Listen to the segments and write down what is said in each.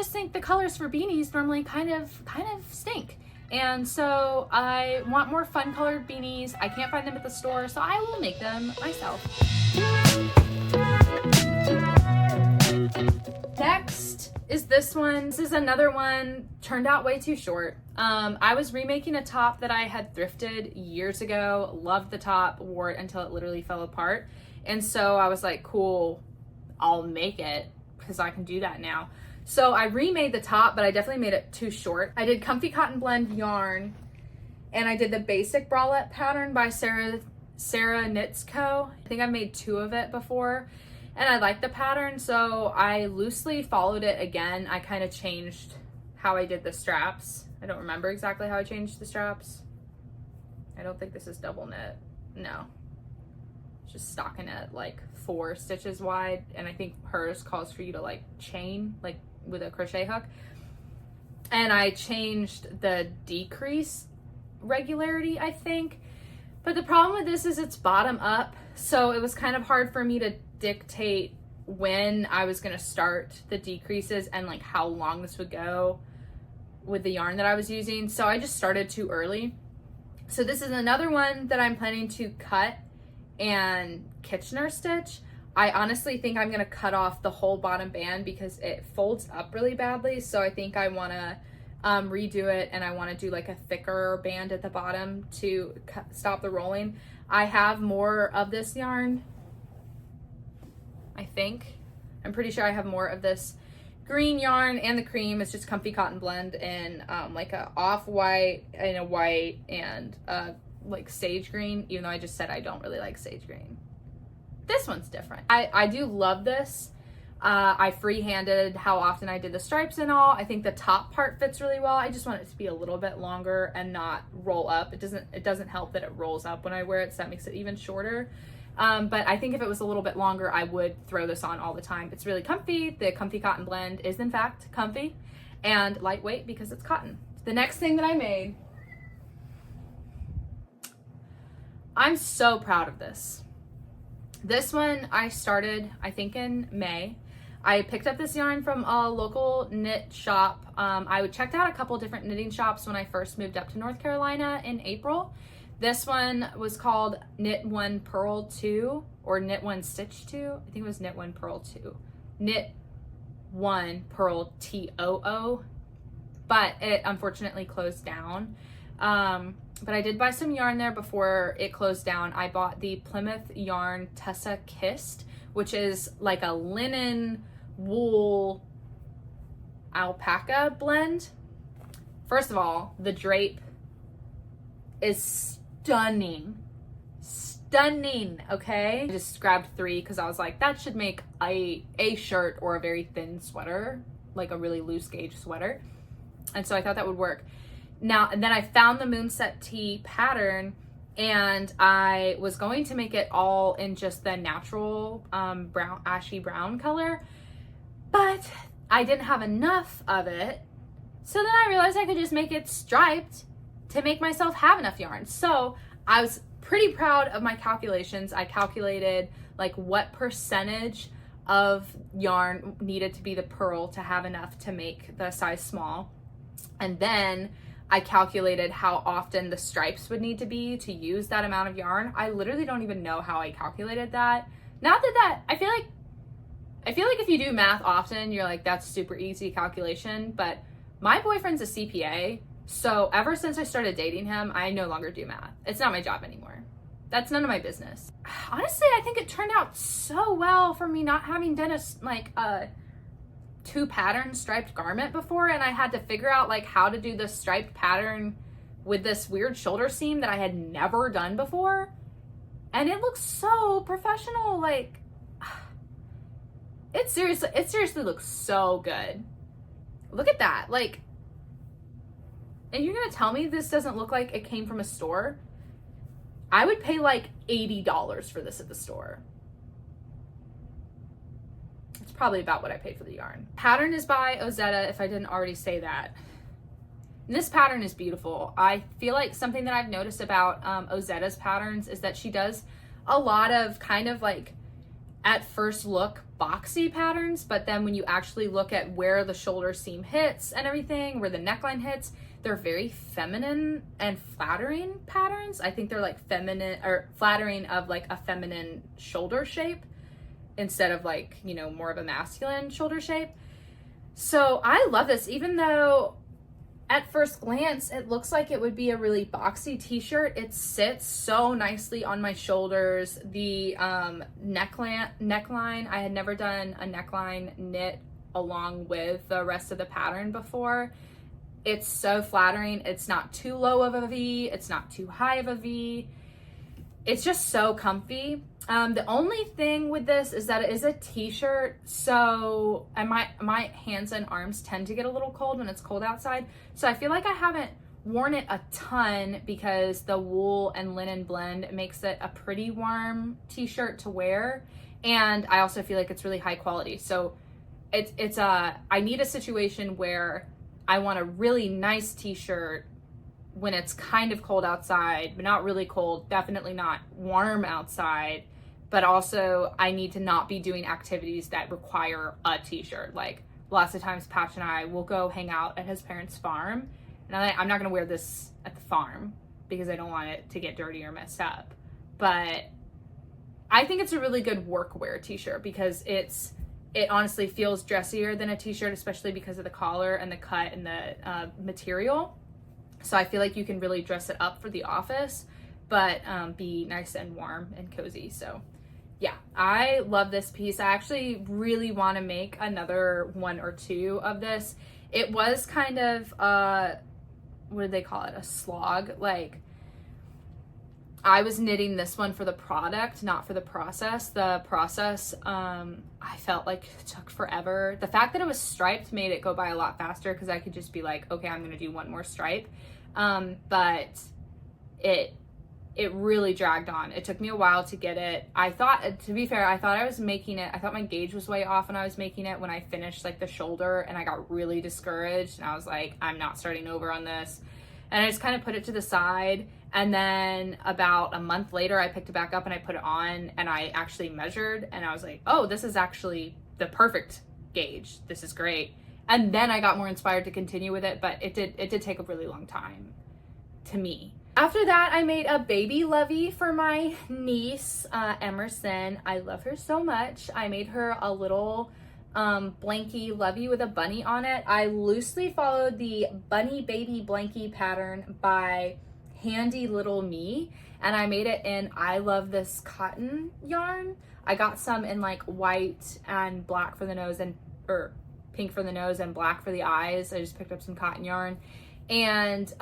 just think the colors for beanies normally kind of stink. And so I want more fun colored beanies. I can't find them at the store, so I will make them myself. Next is this one. This is another one, turned out way too short. I was remaking a top that I had thrifted years ago, loved the top, wore it until it literally fell apart. And so I was like, cool, I'll make it because I can do that now. So I remade the top, but I definitely made it too short. I did Comfy Cotton Blend yarn, and I did the basic bralette pattern by Sarah Knits Co. I think I've made 2 of it before, and I like the pattern, so I loosely followed it again. I kind of changed how I did the straps. I don't remember exactly how I changed the straps. I don't think this is double knit. No. Just stocking it like 4 stitches wide, and I think hers calls for you to like chain like with a crochet hook. And I changed the decrease regularity, I think. But the problem with this is it's bottom up, so it was kind of hard for me to dictate when I was going to start the decreases and like how long this would go with the yarn that I was using. So I just started too early. So this is another one that I'm planning to cut and Kitchener stitch. I honestly think I'm gonna cut off the whole bottom band because it folds up really badly. So I think I wanna redo it, and I wanna do like a thicker band at the bottom to stop the rolling. I have more of this yarn, I think. I'm pretty sure I have more of this green yarn, and the cream is just Comfy Cotton Blend in like a off-white and a white and like sage green, even though I just said I don't really like sage green. This one's different. I do love this. I freehanded how often I did the stripes and all. I think the top part fits really well. I just want it to be a little bit longer and not roll up. It doesn't help that it rolls up when I wear it, so that makes it even shorter. But I think if it was a little bit longer, I would throw this on all the time. It's really comfy. The Comfy Cotton Blend is in fact comfy and lightweight because it's cotton. The next thing that I made, I'm so proud of this. This one I started, I think in May. I picked up this yarn from a local knit shop. I checked out a couple different knitting shops when I first moved up to North Carolina in April. This one was called Knit One Purl 2 or Knit One Stitch 2. I think it was Knit One Purl 2. Knit One Purl TOO, but it unfortunately closed down. But I did buy some yarn there before it closed down. I bought the Plymouth Yarn Tessa Kissed, which is like a linen wool alpaca blend. First of all, the drape is stunning. Stunning, okay? I just grabbed 3 because I was like, that should make a shirt or a very thin sweater, like a really loose gauge sweater. And so I thought that would work. Now, and then I found the Moonset Tee pattern, and I was going to make it all in just the natural brown, ashy brown color, but I didn't have enough of it. So then I realized I could just make it striped to make myself have enough yarn. So I was pretty proud of my calculations. I calculated like what percentage of yarn needed to be the purl to have enough to make the size small. And then I calculated how often the stripes would need to be to use that amount of yarn. I literally don't even know how I calculated that. Not that I feel like if you do math often, you're like, that's super easy calculation, but my boyfriend's a CPA, so ever since I started dating him, I no longer do math. It's not my job anymore. That's none of my business. Honestly, I think it turned out so well for me not having done a 2 pattern striped garment before, and I had to figure out like how to do this striped pattern with this weird shoulder seam that I had never done before, and it looks so professional. Like it seriously looks so good. Look at that. Like, and you're gonna tell me this doesn't look like it came from a store? I would pay like $80 for this at the store. Probably about what I paid for the yarn. Pattern is by Ozetta, if I didn't already say that. And this pattern is beautiful. I feel like something that I've noticed about Ozetta's patterns is that she does a lot of kind of like at first look boxy patterns, but then when you actually look at where the shoulder seam hits and everything, where the neckline hits, they're very feminine and flattering patterns. I think they're like feminine or flattering of like a feminine shoulder shape instead of like, you know, more of a masculine shoulder shape. So I love this, even though at first glance it looks like it would be a really boxy t-shirt. It sits so nicely on my shoulders. The neckline, I had never done a neckline knit along with the rest of the pattern before. It's so flattering. It's not too low of a V, it's not too high of a V. It's just so comfy. The only thing with this is that it is a t-shirt, so and my hands and arms tend to get a little cold when it's cold outside. So I feel like I haven't worn it a ton because the wool and linen blend makes it a pretty warm t-shirt to wear. And I also feel like it's really high quality. So I need a situation where I want a really nice t-shirt when it's kind of cold outside, but not really cold, definitely not warm outside. But also I need to not be doing activities that require a t-shirt. Like lots of times Patch and I will go hang out at his parents' farm, and I'm not gonna wear this at the farm because I don't want it to get dirty or messed up. But I think it's a really good workwear t-shirt because it honestly feels dressier than a t-shirt, especially because of the collar and the cut and the material. So I feel like you can really dress it up for the office, but be nice and warm and cozy. So yeah, I love this piece. I actually really want to make another one or two of this. It was kind of, what do they call it? A slog. Like I was knitting this one for the product, not for the process. The process, I felt like it took forever. The fact that it was striped made it go by a lot faster because I could just be like, okay, I'm going to do one more stripe. But it really dragged on. It took me a while to get it. I thought, to be fair, I thought I was making it, I thought my gauge was way off when I was making it when I finished like the shoulder, and I got really discouraged and I was like, I'm not starting over on this. And I just kind of put it to the side. And then about a month later, I picked it back up and I put it on and I actually measured and I was like, oh, this is actually the perfect gauge. This is great. And then I got more inspired to continue with it, but it did take a really long time to me. After that, I made a baby lovey for my niece, Emerson. I love her so much. I made her a little blankie lovey with a bunny on it. I loosely followed the bunny baby blankie pattern by Handy Little Me, and I made it in I Love This cotton yarn. I got some in like white and black for the nose or pink for the nose and black for the eyes. I just picked up some cotton yarn, and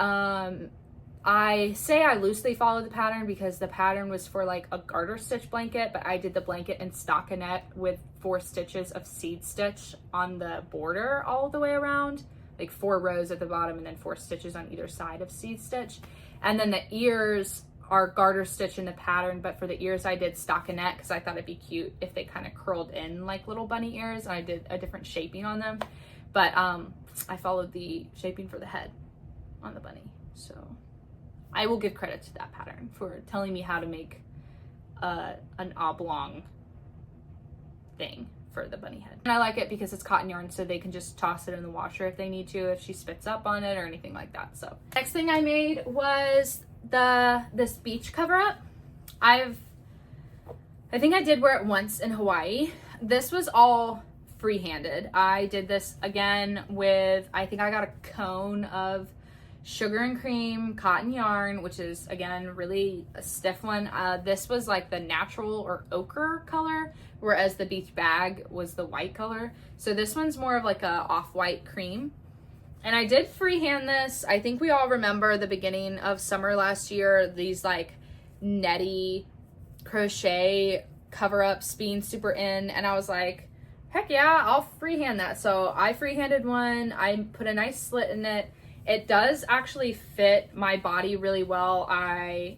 I say I loosely followed the pattern because the pattern was for like a garter stitch blanket, but I did the blanket in stockinette with 4 stitches of seed stitch on the border all the way around, like 4 rows at the bottom and then 4 stitches on either side of seed stitch. And then the ears are garter stitch in the pattern, but for the ears I did stockinette because I thought it'd be cute if they kind of curled in like little bunny ears, and I did a different shaping on them. But I followed the shaping for the head on the bunny. So I will give credit to that pattern for telling me how to make an oblong thing for the bunny head. And I like it because it's cotton yarn, so they can just toss it in the washer if they need to, if she spits up on it or anything like that. So next thing I made was this beach cover up. I think I did wear it once in Hawaii. This was all free-handed. I did this again with, I think I got a cone of sugar and cream cotton yarn, which is again really a stiff one. This was like the natural or ochre color, whereas the beach bag was the white color. So this one's more of like a off-white cream. And I did freehand this. I think we all remember the beginning of summer last year, these like netty crochet cover-ups being super in, and I was like, heck yeah, I'll freehand that. So I freehanded one. I put a nice slit in it. It does actually fit my body really well. I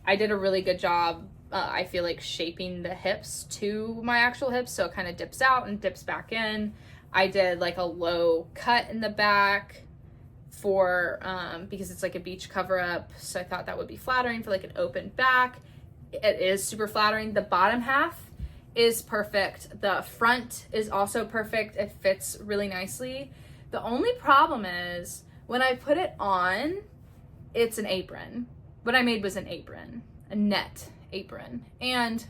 did a really good job, I feel like, shaping the hips to my actual hips, so it kind of dips out and dips back in. I did like a low cut in the back for because it's like a beach cover up, so I thought that would be flattering for like an open back. it is super flattering. The bottom half is perfect. The front is also perfect. It fits really nicely. The only problem is when I put it on, it's an apron. What I made was an apron, a net apron. And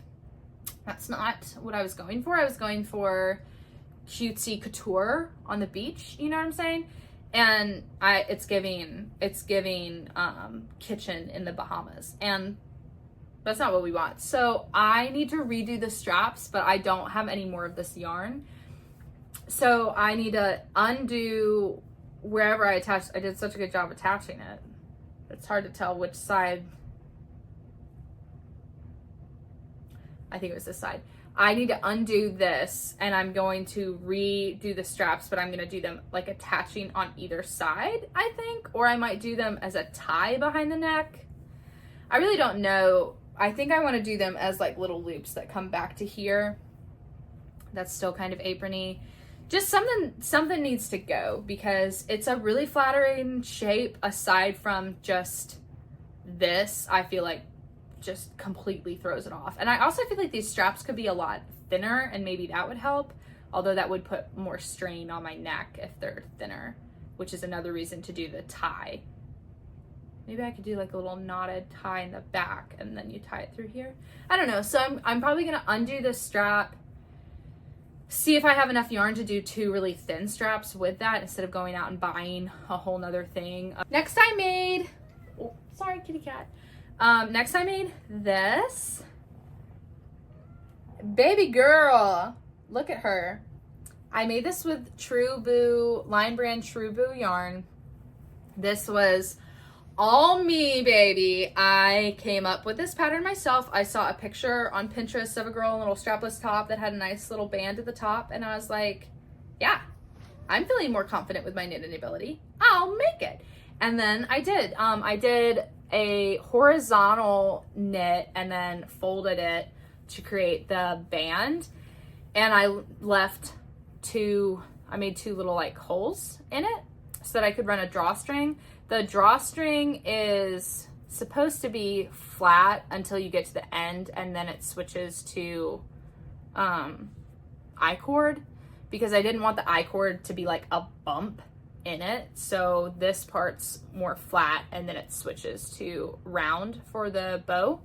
that's not what I was going for. I was going for cutesy couture on the beach, you know what I'm saying? And it's giving kitchen in the Bahamas, and that's not what we want. So I need to redo the straps, but I don't have any more of this yarn. So I need to undo wherever I attached. I did such a good job attaching it. It's hard to tell which side. I think it was this side. I need to undo this, and I'm going to redo the straps, but I'm going to do them like attaching on either side, I think, or I might do them as a tie behind the neck. I really don't know. I think I want to do them as like little loops that come back to here. That's still kind of aprony. Just something needs to go, because it's a really flattering shape. Aside from just this, I feel like just completely throws it off. And I also feel like these straps could be a lot thinner, and maybe that would help, although that would put more strain on my neck if they're thinner, which is another reason to do the tie. Maybe I could do like a little knotted tie in the back, and then you tie it through here. I don't know. So I'm probably gonna undo this strap, see if I have enough yarn to do 2 really thin straps with that instead of going out and buying a whole nother thing. Next I made, oh, sorry kitty cat. Next I made this. Baby girl, look at her. I made this with True Boo, line brand True Boo yarn. This was all me, baby. I came up with this pattern myself. I saw a picture on Pinterest of a girl in a little strapless top that had a nice little band at the top, and I was like, yeah, I'm feeling more confident with my knitting ability. I'll make it. And then I did. I did a horizontal knit and then folded it to create the band, and I made 2 little like holes in it so that I could run a drawstring. The drawstring is supposed to be flat until you get to the end, and then it switches to I-cord, because I didn't want the I-cord to be like a bump in it. So this part's more flat, and then it switches to round for the bow.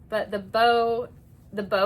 But the bow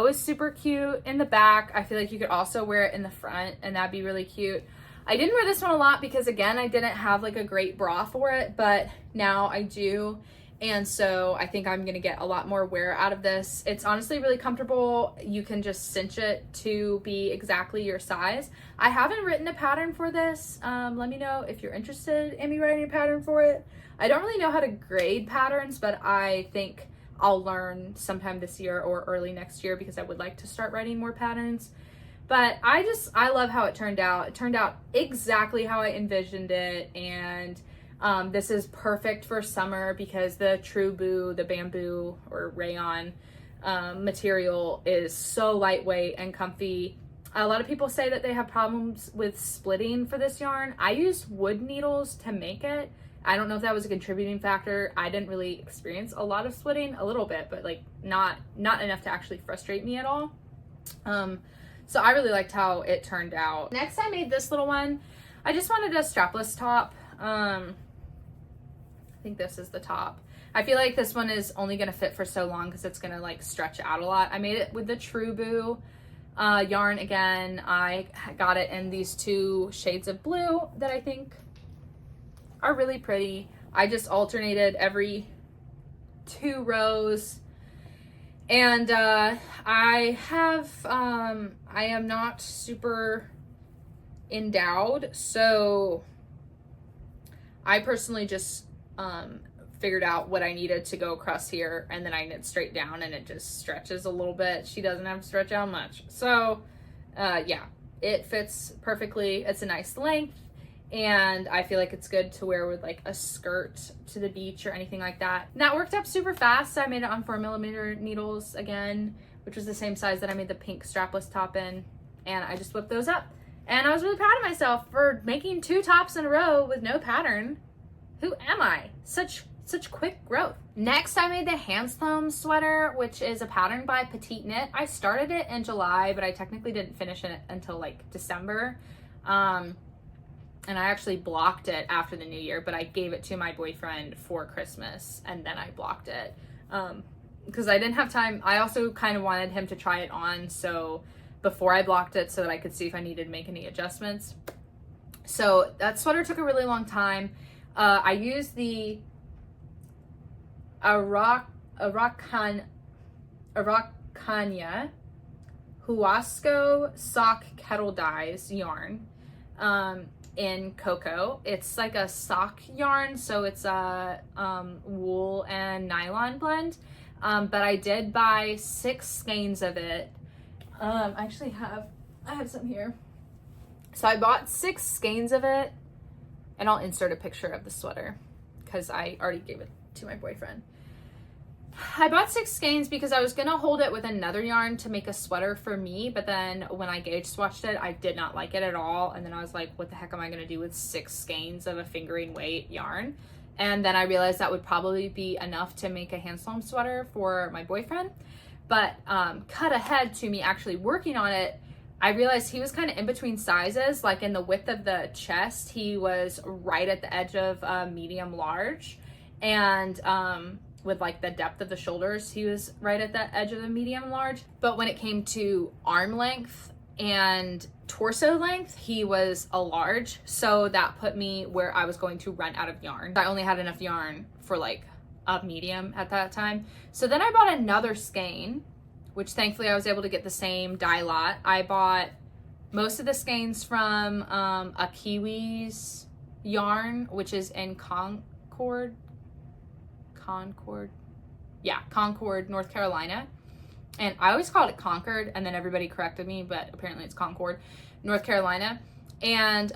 is super cute in the back. I feel like you could also wear it in the front, and that'd be really cute. I didn't wear this one a lot because, again, I didn't have like a great bra for it, but now I do. And so I think I'm gonna get a lot more wear out of this. It's honestly really comfortable. You can just cinch it to be exactly your size. I haven't written a pattern for this. Let me know if you're interested in me writing a pattern for it. I don't really know how to grade patterns, but I think I'll learn sometime this year or early next year, because I would like to start writing more patterns. But I love how it turned out. It turned out exactly how I envisioned it, and this is perfect for summer because the True Boo, the bamboo or rayon material is so lightweight and comfy. A lot of people say that they have problems with splitting for this yarn. I used wood needles to make it. I don't know if that was a contributing factor. I didn't really experience a lot of splitting, a little bit, but like not enough to actually frustrate me at all. So I really liked how it turned out. Next I made this little one. I just wanted a strapless top. I think this is the top. I feel like this one is only gonna fit for so long because it's gonna like stretch out a lot. I made it with the True Boo yarn again. I got it in these 2 shades of blue that I think are really pretty. I just alternated every 2 rows. And I am not super endowed, so I personally just figured out what I needed to go across here, and then I knit straight down, and it just stretches a little bit. She doesn't have to stretch out much. So yeah, it fits perfectly. It's a nice length, and I feel like it's good to wear with like a skirt to the beach or anything like that. And that worked up super fast. I made it on 4mm needles again, which was the same size that I made the pink strapless top in, and I just whipped those up. And I was really proud of myself for making 2 tops in a row with no pattern. Who am I? Such such quick growth. Next, I made the hand-sewn sweater, which is a pattern by Petite Knit. I started it in July, but I technically didn't finish it until like December. And I actually blocked it after the new year, but I gave it to my boyfriend for Christmas and then I blocked it. Because I didn't have time. I also kind of wanted him to try it on, so before I blocked it, so that I could see if I needed to make any adjustments. So that sweater took a really long time. I used the Araucania Huasco sock kettle dyes yarn in cocoa. It's like a sock yarn, so it's a wool and nylon blend. But I did buy 6 skeins of it. I have some here. So I bought 6 skeins of it, and I'll insert a picture of the sweater because I already gave it to my boyfriend. I bought 6 skeins because I was gonna hold it with another yarn to make a sweater for me, but then when I gauge swatched it, I did not like it at all. And then I was like, what the heck am I gonna do with 6 skeins of a fingering weight yarn? And then I realized that would probably be enough to make a hand-sewn sweater for my boyfriend. But cut ahead to me actually working on it, I realized he was kind of in between sizes. Like in the width of the chest, he was right at the edge of medium large. And with like the depth of the shoulders, he was right at the edge of the medium large. But when it came to arm length and torso length, he was a large. So that put me where I was going to run out of yarn. I only had enough yarn for like a medium at that time. So then I bought another skein, which thankfully I was able to get the same dye lot. I bought most of the skeins from a Kiwi's yarn, which is in Concord, North Carolina. And I always called it Concord, and then everybody corrected me, but apparently it's Concord, North Carolina. And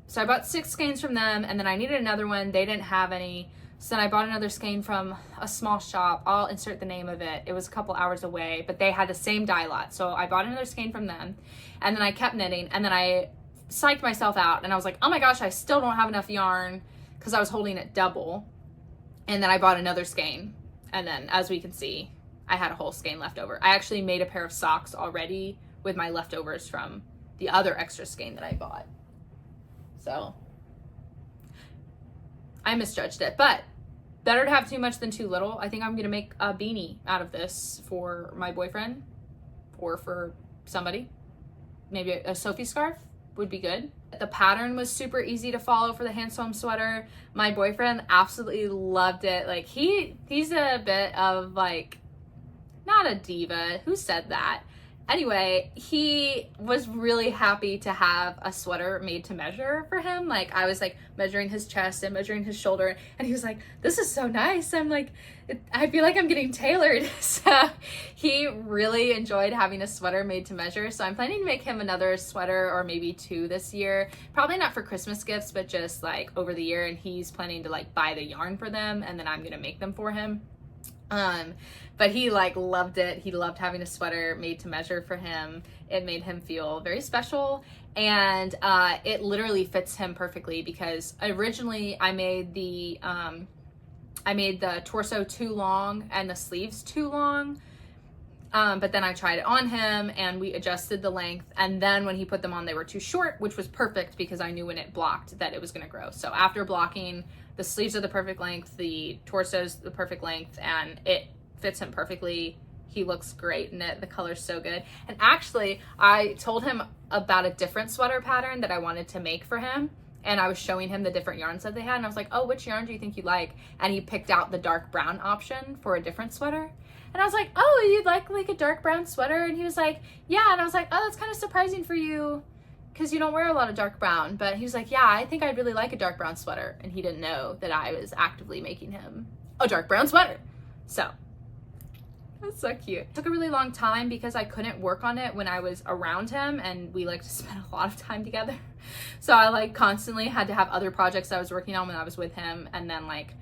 so I bought 6 skeins from them, and then I needed another one. They didn't have any. So then I bought another skein from a small shop. I'll insert the name of it. It was a couple hours away, but they had the same dye lot. So I bought another skein from them, and then I kept knitting, and then I psyched myself out, and I was like, oh my gosh, I still don't have enough yarn because I was holding it double. And then I bought another skein, and then as we can see, I had a whole skein left over. I actually made a pair of socks already with my leftovers from the other extra skein that I bought. So I misjudged it, but better to have too much than too little. I think I'm gonna make a beanie out of this for my boyfriend or for somebody. Maybe a Sophie scarf would be good. The pattern was super easy to follow for the hand-sewn sweater. My boyfriend absolutely loved it. Like he's a bit of like, not a diva. Who said that? Anyway, he was really happy to have a sweater made to measure for him. Like I was like measuring his chest and measuring his shoulder, and he was like, this is so nice. I'm like, I feel like I'm getting tailored. So he really enjoyed having a sweater made to measure. So I'm planning to make him another sweater or maybe 2 this year. Probably not for Christmas gifts, but just like over the year. And he's planning to like buy the yarn for them, and then I'm gonna make them for him. But he like loved it. He loved having a sweater made to measure for him. It made him feel very special, and it literally fits him perfectly because originally I made the torso too long and the sleeves too long. But then I tried it on him and we adjusted the length, and then when he put them on, they were too short, which was perfect because I knew when it blocked that it was going to grow. So after blocking, the sleeves are the perfect length, the torso's the perfect length, and it fits him perfectly. He looks great in it. The color's so good. And actually, I told him about a different sweater pattern that I wanted to make for him, and I was showing him the different yarns that they had, and I was like, oh, which yarn do you think you like? And he picked out the dark brown option for a different sweater. And I was like, oh, you'd like a dark brown sweater? And he was like, yeah. And I was like, oh, that's kind of surprising for you because you don't wear a lot of dark brown. But he was like, yeah, I think I'd really like a dark brown sweater. And he didn't know that I was actively making him a dark brown sweater. So that's so cute. It took a really long time because I couldn't work on it when I was around him, and we like to spend a lot of time together. So I like constantly had to have other projects I was working on when I was with him, and then like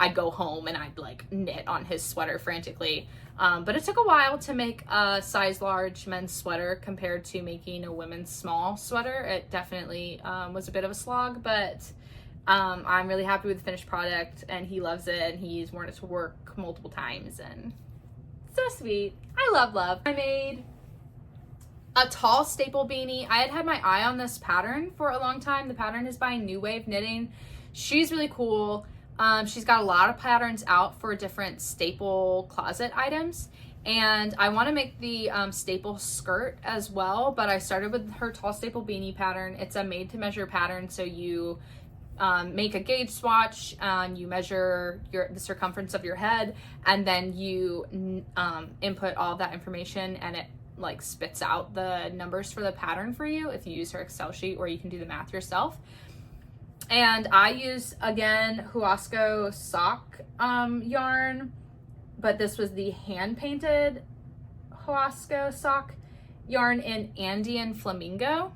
I'd go home and I'd like knit on his sweater frantically. But it took a while to make a size large men's sweater compared to making a women's small sweater. It definitely was a bit of a slog, but I'm really happy with the finished product, and he loves it, and he's worn it to work multiple times, and so sweet. I love. I made a tall staple beanie. I had my eye on this pattern for a long time. The pattern is by New Wave Knitting. She's really cool. She's got a lot of patterns out for different staple closet items, and I want to make the staple skirt as well, but I started with her tall staple beanie pattern. It's a made to measure pattern, so you make a gauge swatch, and you measure the circumference of your head, and then you input all that information, and it like spits out the numbers for the pattern for you if you use her Excel sheet, or you can do the math yourself. And I use, again, Huasco sock yarn, but this was the hand painted Huasco sock yarn in Andean Flamingo.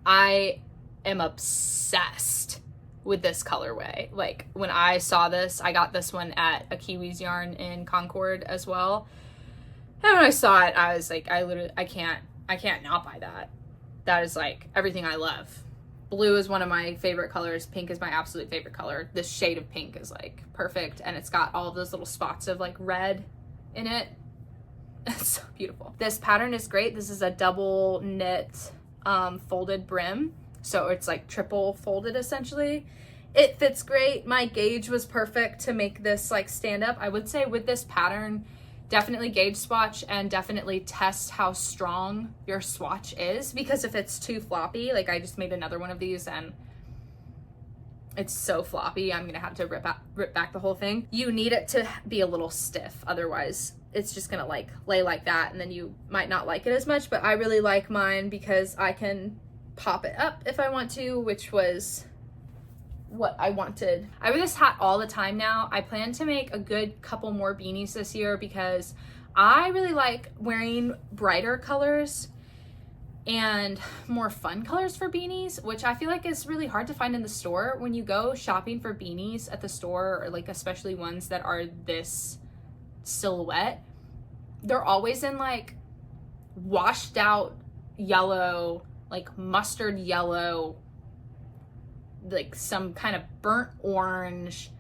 I am obsessed with this colorway. Like, when I saw this, I got this one at a Kiwi's yarn in Concord as well. And when I saw it, I was like, I can't not buy that. That is like everything I love. Blue is one of my favorite colors. Pink is my absolute favorite color. This shade of pink is like perfect, and it's got all of those little spots of like red in it. It's so beautiful. This pattern is great. This is a double knit folded brim, so it's like triple folded essentially. It fits great. My gauge was perfect to make this like stand up. I would say with this pattern, definitely gauge swatch and definitely test how strong your swatch is, because if it's too floppy, like I just made another one of these and it's so floppy, I'm gonna have to rip back the whole thing. You need it to be a little stiff, otherwise it's just gonna like lay like that, and then you might not like it as much. But I really like mine because I can pop it up if I want to, which was what I wanted. I wear this hat all the time now. I plan to make a good couple more beanies this year because I really like wearing brighter colors and more fun colors for beanies, which I feel like is really hard to find in the store. When you go shopping for beanies at the store, or like especially ones that are this silhouette, they're always in like washed out yellow, like mustard yellow, like some kind of burnt orange,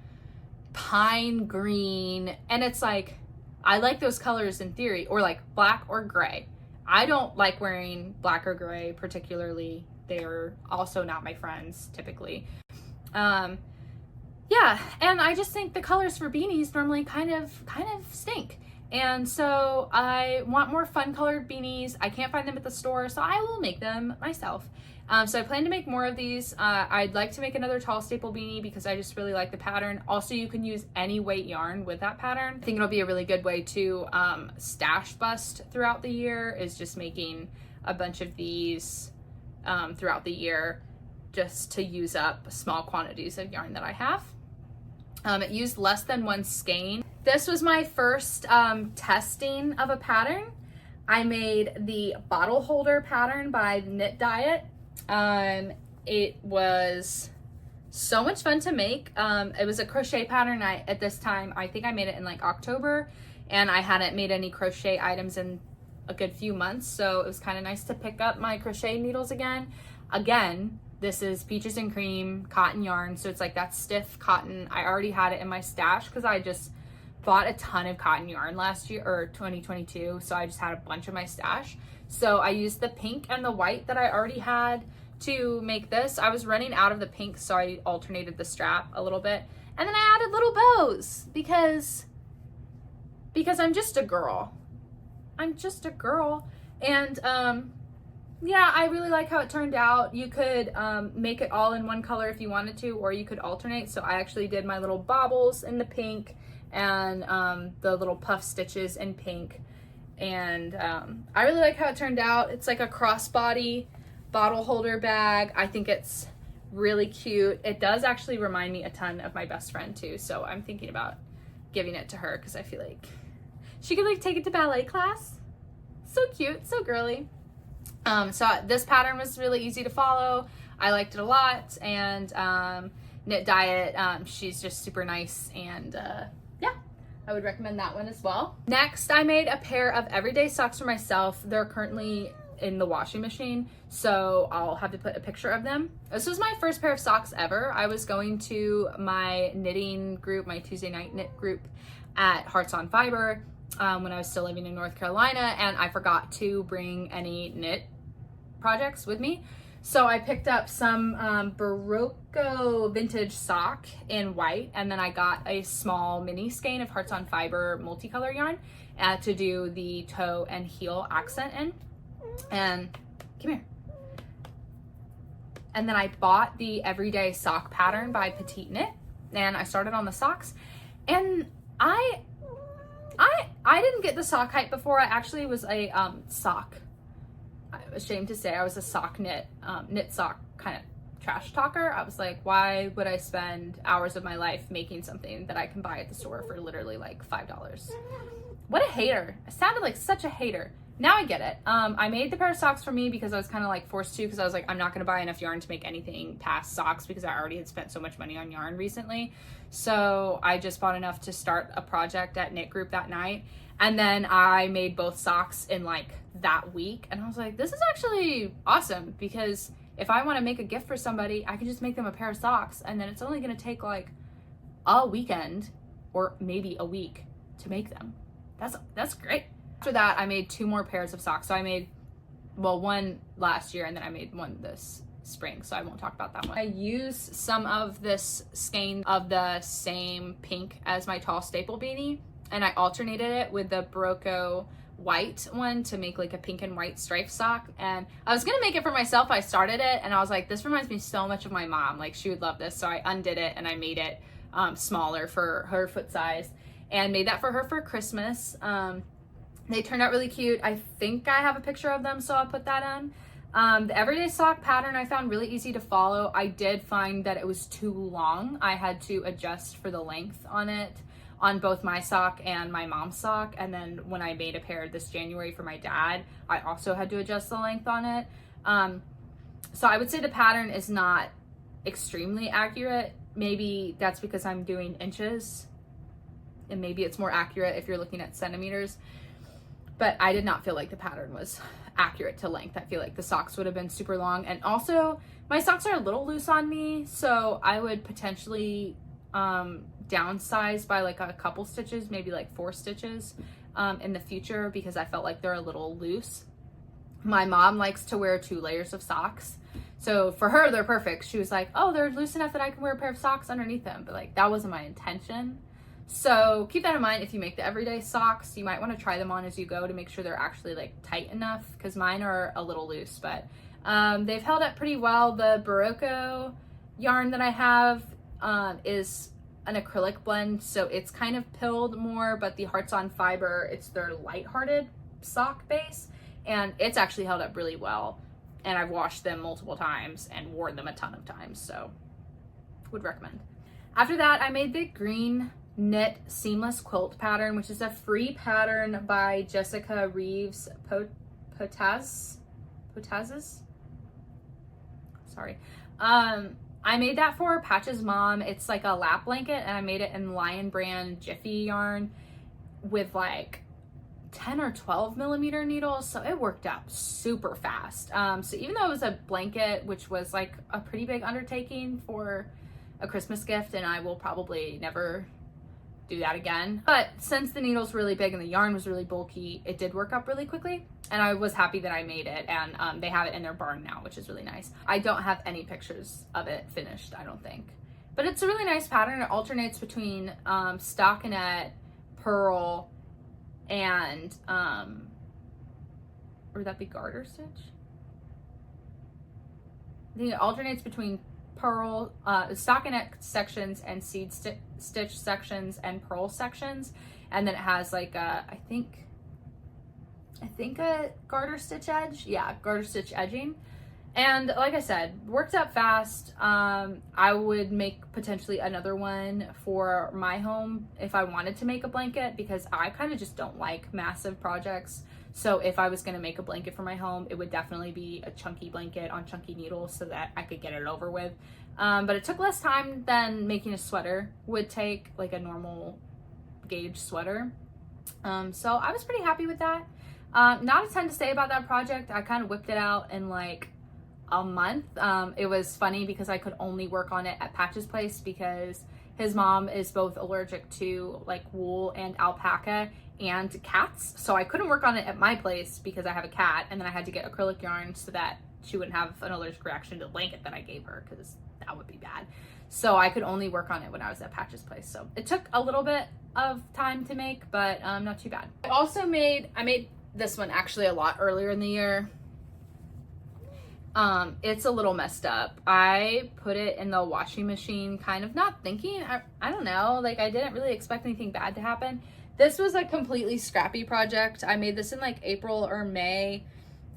pine green, and it's like, I like those colors in theory, or like black or gray. I don't like wearing black or gray particularly. They are also not my friends typically. Yeah, and I just think the colors for beanies normally kind of stink. And so I want more fun colored beanies. I can't find them at the store, so I will make them myself. So I plan to make more of these. I'd like to make another tall staple beanie because I just really like the pattern. Also, you can use any weight yarn with that pattern. I think it'll be a really good way to stash bust throughout the year, is just making a bunch of these throughout the year just to use up small quantities of yarn that I have. It used less than one skein. This was my first testing of a pattern. I made the bottle holder pattern by Knit Diet. It was so much fun to make. It was a crochet pattern. At this time, I think I made it in like October, and I hadn't made any crochet items in a good few months, so it was kind of nice to pick up my crochet needles again. This is Peaches and Cream cotton yarn, so it's like that stiff cotton. I already had it in my stash because I just bought a ton of cotton yarn last year, or 2022, so I just had a bunch of my stash. So I used the pink and the white that I already had to make this. I was running out of the pink, so I alternated the strap a little bit. And then I added little bows because I'm just a girl. I'm just a girl. And yeah, I really like how it turned out. You could make it all in one color if you wanted to, or you could alternate. So I actually did my little baubles in the pink and the little puff stitches in pink. And I really like how it turned out. It's like a crossbody bottle holder bag. I think it's really cute. It does actually remind me a ton of my best friend too, so I'm thinking about giving it to her because I feel like she could like take it to ballet class. So cute, so girly. So this pattern was really easy to follow. I liked it a lot, and Knit Diet, she's just super nice, and yeah, I would recommend that one as well. Next, I made a pair of everyday socks for myself. They're currently in the washing machine, so I'll have to put a picture of them. This was my first pair of socks ever. I was going to my knitting group, my Tuesday night knit group at Hearts on Fiber when I was still living in North Carolina, and I forgot to bring any knit projects with me. So I picked up some Barocco vintage sock in white, and then I got a small mini skein of Hearts on Fiber multicolor yarn to do the toe and heel accent in. And come here. And then I bought the Everyday Sock pattern by Petite Knit, and I started on the socks. And I didn't get the sock hype before. I actually was a sock. I'm ashamed to say I was a sock knit sock kind of trash talker. I was like, why would I spend hours of my life making something that I can buy at the store for literally like $5? What a hater. I sounded like such a hater. Now I get it. I made the pair of socks for me because I was kind of like forced to, because I was like, I'm not going to buy enough yarn to make anything past socks because I already had spent so much money on yarn recently. So I just bought enough to start a project at Knit Group that night. And then I made both socks in like that week. And I was like, this is actually awesome, because if I want to make a gift for somebody, I can just make them a pair of socks. And then it's only going to take like a weekend or maybe a week to make them. That's great. After that, I made 2 more pairs of socks. So I made, well, one last year, and then I made one this spring, so I won't talk about that one. I used some of this skein of the same pink as my tall staple beanie, and I alternated it with the Barocco white one to make like a pink and white striped sock. And I was gonna make it for myself. I started it and I was like, this reminds me so much of my mom. Like, she would love this. So I undid it and I made it smaller for her foot size, and made that for her for Christmas. They turned out really cute. I think I have a picture of them, so I'll put that in. The Everyday Sock pattern I found really easy to follow. I did find that it was too long. I had to adjust for the length on it, on both my sock and my mom's sock. And then when I made a pair this January for my dad, I also had to adjust the length on it. So I would say the pattern is not extremely accurate. Maybe that's because I'm doing inches, and maybe it's more accurate if you're looking at centimeters. But I did not feel like the pattern was accurate to length. I feel like the socks would have been super long. And also, my socks are a little loose on me, so I would potentially downsize by like a couple stitches, maybe like 4 stitches in the future, because I felt like they're a little loose. My mom likes to wear 2 layers of socks, so for her, they're perfect. She was like, oh, they're loose enough that I can wear a pair of socks underneath them. But like, that wasn't my intention. So keep that in mind. If you make the Everyday Socks, you might want to try them on as you go to make sure they're actually like tight enough, because mine are a little loose, but they've held up pretty well. The Barocco yarn that I have is an acrylic blend, so it's kind of pilled more, but the Hearts on Fiber, it's their lighthearted sock base, and it's actually held up really well. And I've washed them multiple times and worn them a ton of times, so would recommend. After that, I made the green knit seamless quilt pattern, which is a free pattern by Jessica Reeves Potazes. Sorry. I made that for Patch's mom. It's like a lap blanket, and I made it in Lion Brand Jiffy yarn with like 10 or 12 millimeter needles, so it worked out super fast. So even though it was a blanket, which was like a pretty big undertaking for a Christmas gift, and I will probably never do that again, but since the needle's really big and the yarn was really bulky, it did work up really quickly, and I was happy that I made it. And they have it in their barn now, which is really nice. I don't have any pictures of it finished, I don't think, but it's a really nice pattern. It alternates between stockinette, purl, and would that be garter stitch? I think it alternates between purl, stockinette sections and seed stitch sections and purl sections, and then it has like a, I think a garter stitch edge. Yeah, garter stitch edging. And like I said, worked up fast. I would make potentially another one for my home if I wanted to make a blanket, because I kind of just don't like massive projects. So if I was going to make a blanket for my home, it would definitely be a chunky blanket on chunky needles so that I could get it over with. But it took less time than making a sweater would take, like a normal gauge sweater. So I was pretty happy with that. Not a ton to say about that project. I kind of whipped it out in like a month. It was funny because I could only work on it at Patch's place because his mom is both allergic to like wool and alpaca and cats. So I couldn't work on it at my place because I have a cat, and then I had to get acrylic yarn so that she wouldn't have an allergic reaction to the blanket that I gave her, because that would be bad. So I could only work on it when I was at Patch's place. So it took a little bit of time to make, but not too bad. I made this one actually a lot earlier in the year. It's a little messed up. I put it in the washing machine kind of not thinking, I don't know, like I didn't really expect anything bad to happen. This was a completely scrappy project. I made this in like April or May,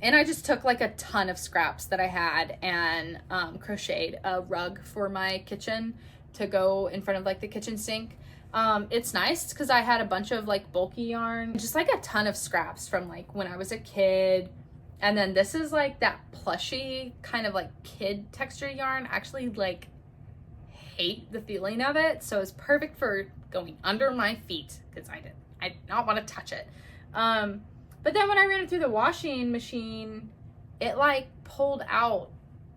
and I just took like a ton of scraps that I had and crocheted a rug for my kitchen to go in front of like the kitchen sink. It's nice because I had a bunch of like bulky yarn, just like a ton of scraps from like when I was a kid. And then this is like that plushy kind of like kid texture yarn. I actually like hate the feeling of it. So it's perfect for going under my feet because I did not want to touch it. But then when I ran it through the washing machine, it like pulled out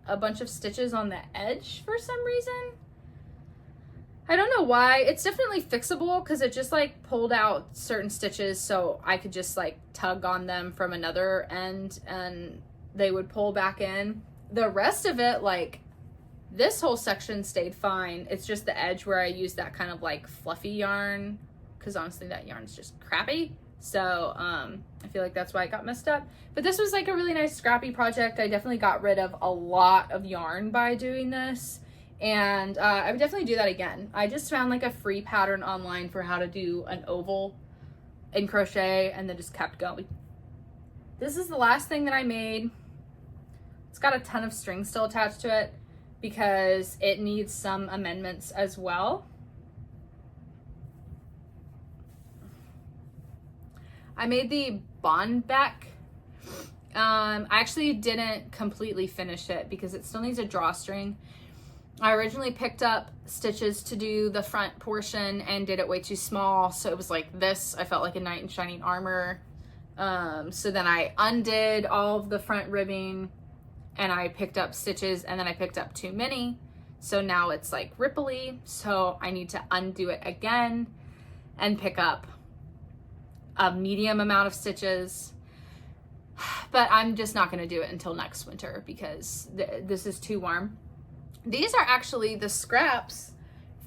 a bunch of stitches on the edge for some reason. I don't know why. It's definitely fixable because it just like pulled out certain stitches so I could just like tug on them from another end and they would pull back in. The rest of it, like this whole section stayed fine. It's just the edge where I used that kind of like fluffy yarn, because honestly that yarn is just crappy. So I feel like that's why it got messed up. But this was like a really nice scrappy project. I definitely got rid of a lot of yarn by doing this. And I would definitely do that again. I just found like a free pattern online for how to do an oval in crochet and then just kept going. This is the last thing that I made. It's got a ton of string still attached to it because it needs some amendments as well. I made the Bonbeck. I actually didn't completely finish it because it still needs a drawstring. I originally picked up stitches to do the front portion and did it way too small, so it was like this. I felt like a knight in shining armor. So then I undid all of the front ribbing and I picked up stitches, and then I picked up too many, so now it's like ripply, so I need to undo it again and pick up a medium amount of stitches. But I'm just not going to do it until next winter because this is too warm. These are actually the scraps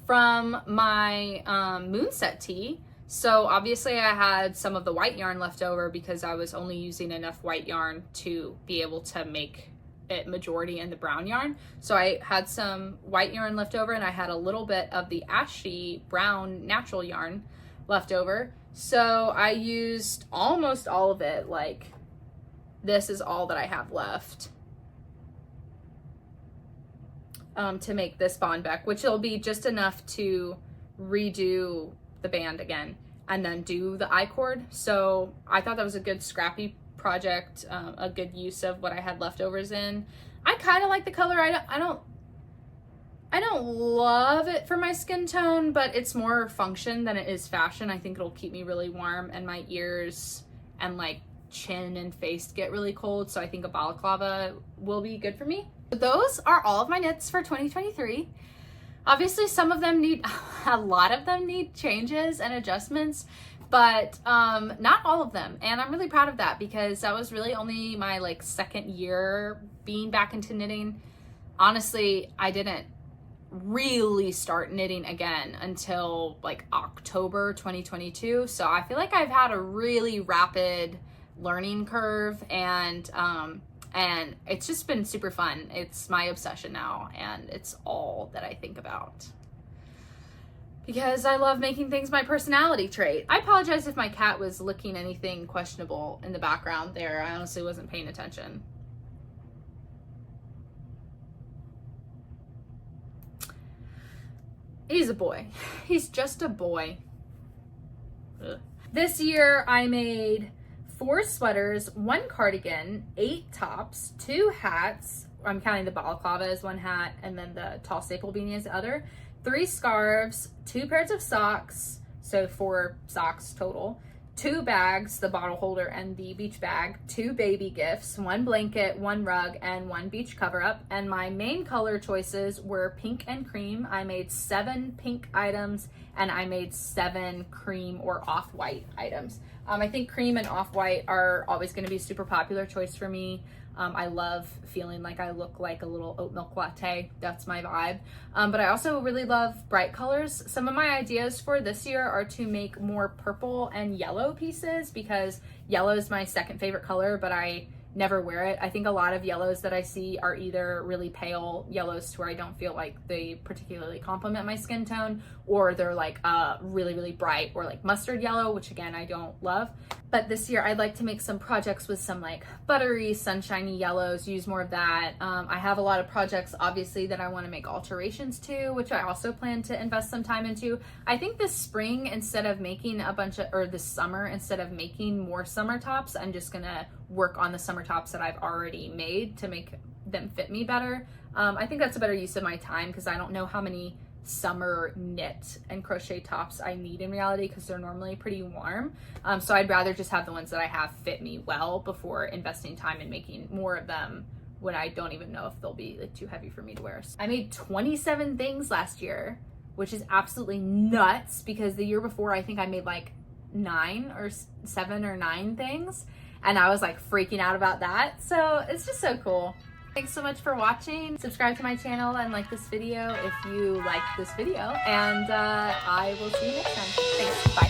from my moonset tee. So obviously I had some of the white yarn left over because I was only using enough white yarn to be able to make it majority in the brown yarn. So I had some white yarn left over, and I had a little bit of the ashy brown natural yarn left over. So I used almost all of it. Like this is all that I have left. To make this Bonbeck, which will be just enough to redo the band again and then do the I-cord. So I thought that was a good scrappy project, a good use of what I had leftovers in. I kind of like the color. I don't love it for my skin tone, but it's more function than it is fashion. I think it'll keep me really warm, and my ears and like chin and face get really cold, so I think a balaclava will be good for me. Those are all of my knits for 2023. Obviously some of them a lot of them need changes and adjustments, but not all of them, and I'm really proud of that because that was really only my like second year being back into knitting. Honestly, I didn't really start knitting again until like October 2022, so I feel like I've had a really rapid learning curve, and it's just been super fun. It's my obsession now, and it's all that I think about because I love making things my personality trait. I apologize if my cat was licking anything questionable in the background there. I honestly wasn't paying attention. He's a boy. He's just a boy. Ugh. This year I made 4 sweaters, 1 cardigan, 8 tops, 2 hats. I'm counting the balaclava as 1 hat, and then the tall staple beanie as the other. 3 scarves, 2 pairs of socks, so 4 socks total. 2 bags, the bottle holder and the beach bag, 2 baby gifts, 1 blanket, 1 rug, and 1 beach cover up. And my main color choices were pink and cream. I made 7 pink items and I made 7 cream or off-white items. I think cream and off-white are always going to be a super popular choice for me. I love feeling like I look like a little oat milk latte. That's my vibe. But I also really love bright colors. Some of my ideas for this year are to make more purple and yellow pieces, because yellow is my second favorite color, but I never wear it. I think a lot of yellows that I see are either really pale yellows to where I don't feel like they particularly complement my skin tone, or they're like really, really bright, or like mustard yellow, which again, I don't love. But this year I'd like to make some projects with some like buttery, sunshiny yellows, use more of that. I have a lot of projects obviously that I want to make alterations to, which I also plan to invest some time into. I think this spring, instead of making a bunch of, or this summer, instead of making more summer tops, I'm just gonna work on the summer tops that I've already made to make them fit me better. I think that's a better use of my time, because I don't know how many summer knit and crochet tops I need in reality, because they're normally pretty warm. So I'd rather just have the ones that I have fit me well before investing time in making more of them when I don't even know if they'll be like too heavy for me to wear. I made 27 things last year, which is absolutely nuts, because the year before I think I made like 7 or 9 things, and I was like freaking out about that. So it's just so cool. Thanks so much for watching. Subscribe to my channel and like this video if you liked this video, and I will see you next time. Thanks, bye.